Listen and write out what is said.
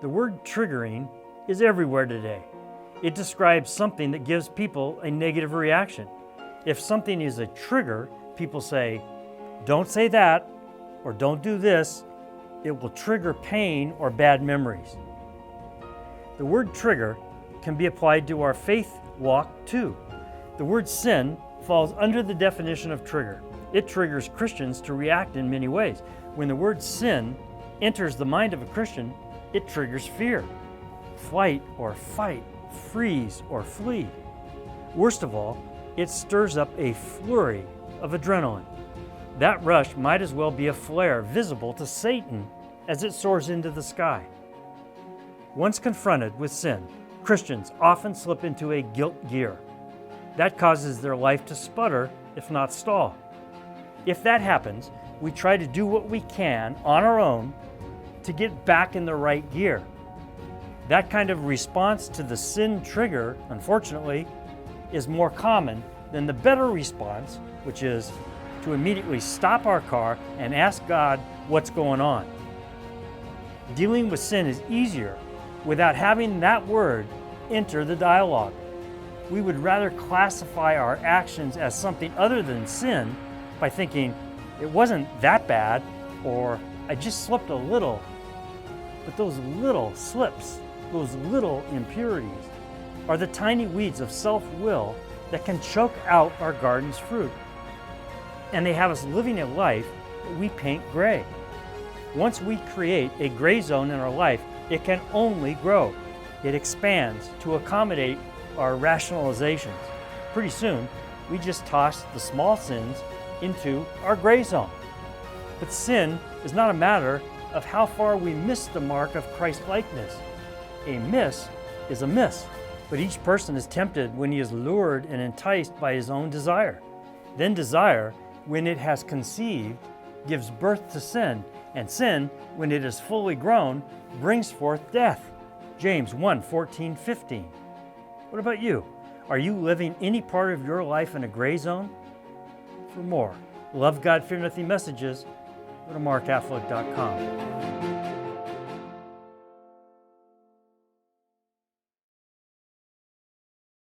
The word triggering is everywhere today. It describes something that gives people a negative reaction. If something is a trigger, people say, don't say that, or don't do this. It will trigger pain or bad memories. The word trigger can be applied to our faith walk too. The word sin falls under the definition of trigger. It triggers Christians to react in many ways. When the word sin enters the mind of a Christian, it triggers fear, flight or fight, freeze or flee. Worst of all, it stirs up a flurry of adrenaline. That rush might as well be a flare visible to Satan as it soars into the sky. Once confronted with sin, Christians often slip into a guilt gear. That causes their life to sputter, if not stall. If that happens, we try to do what we can on our own to get back in the right gear. That kind of response to the sin trigger, unfortunately, is more common than the better response, which is to immediately stop our car and ask God what's going on. Dealing with sin is easier without having that word enter the dialogue. We would rather classify our actions as something other than sin by thinking, it wasn't that bad, or I just slipped a little. But those little slips, those little impurities, are the tiny weeds of self-will that can choke out our garden's fruit. And they have us living a life that we paint gray. Once we create a gray zone in our life, it can only grow. It expands to accommodate our rationalizations. Pretty soon, we just toss the small sins into our gray zone. But sin is not a matter of how far we miss the mark of Christ-likeness. A miss is a miss, but each person is tempted when he is lured and enticed by his own desire. Then desire, when it has conceived, gives birth to sin, and sin, when it is fully grown, brings forth death. James 1:14-15. What about you? Are you living any part of your life in a gray zone? For more Love God, Fear Nothing messages, go to markaffleck.com.